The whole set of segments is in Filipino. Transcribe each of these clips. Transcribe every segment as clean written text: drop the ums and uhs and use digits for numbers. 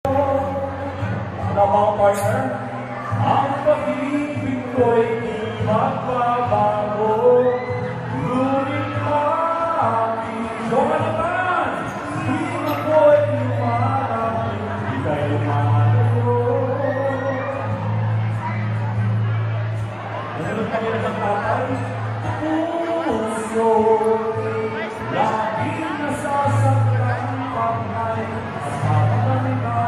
Na mga partner, ang pag-ibig ko'y di magbabago. Ngunit makikito ka naman, di ako'y lumarami, di kayo lumalago. Nanonood kami na ng tatay, puso, laging nasasaktan pag may kasama ka.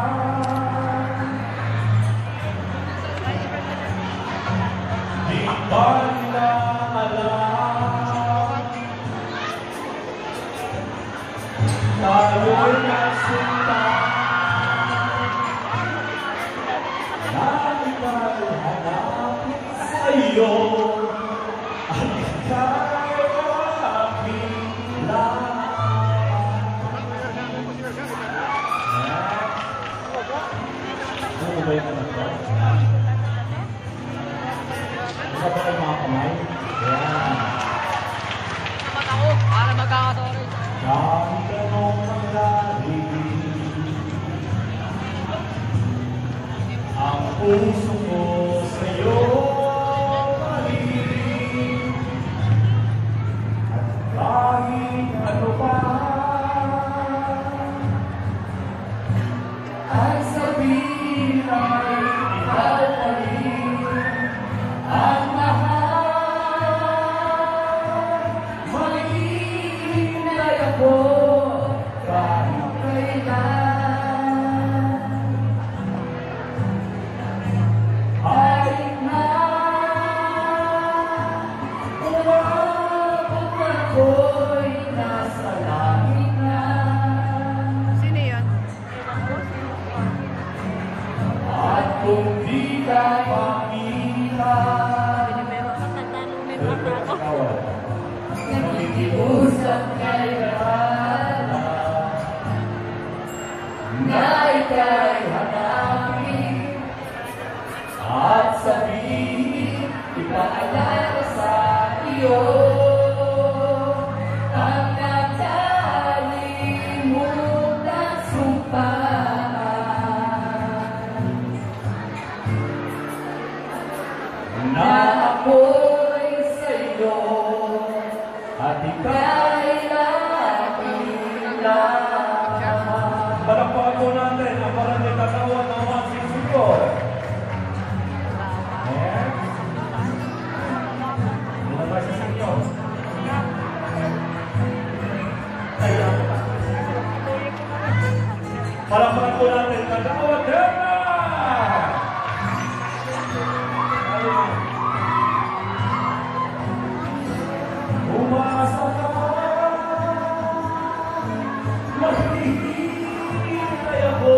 Di ba nila alam, tayo'y nasundan, na ika'y hanapin sa'yo, at ika'y aking lahat. Bumubay ka na ba? Isa ba kayo mga kamay? Ayan. Naman ako, para magkakatore. Kahit anong mangyari, ang puso ko sa'yo pag-ibig. At kahit ano pa ay sabihin ay ikaw pa rin ang mahal. Maghihintay ako kahit kailan. Kahit na umabot na ako'y nasa langit na. Sino yan? At kung di ka makita, nakikiusap kay Rahana na ika'y hanapin at sabihin, ipaalala sa iyo ang nagdalimutang sumpaan na ako'y sa'yo at ika'y aking lahat. Palakpakan po natin ang Barangay Kagawan ng 164. Ayan. Lumabas sa inyo. Palakpakan po natin Kagawan Derma! Umasa ka, maghihintay ako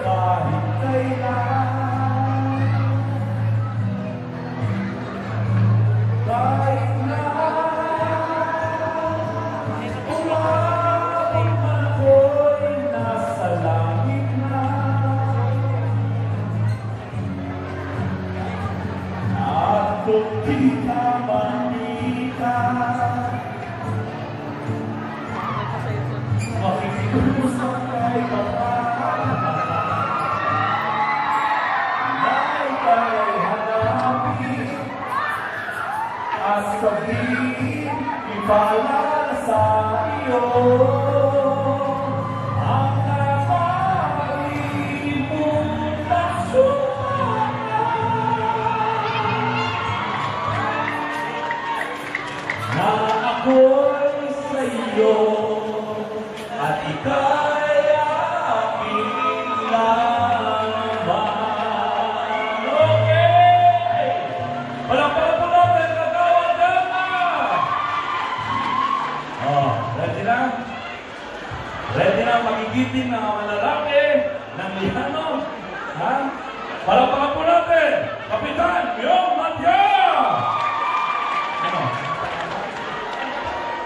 kahit kailan. Kahit na umabot man ako'y nasa langit na. At kung di ka makita, makikiusap kay Papa na ika'y hanapin at sabihin, ipaalala sa iyo ang nakalimutan na ako'y sa iyo at ika'y aking laman. Okay! Palakpakan po natin, Kagawan Derma! Ready na? Ready na magigiting ng mga lalaki ng Lihano? Ha? Palakpakan po natin, Kapitan Yong Matya! Ano?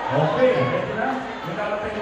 Okay, ready na? May karating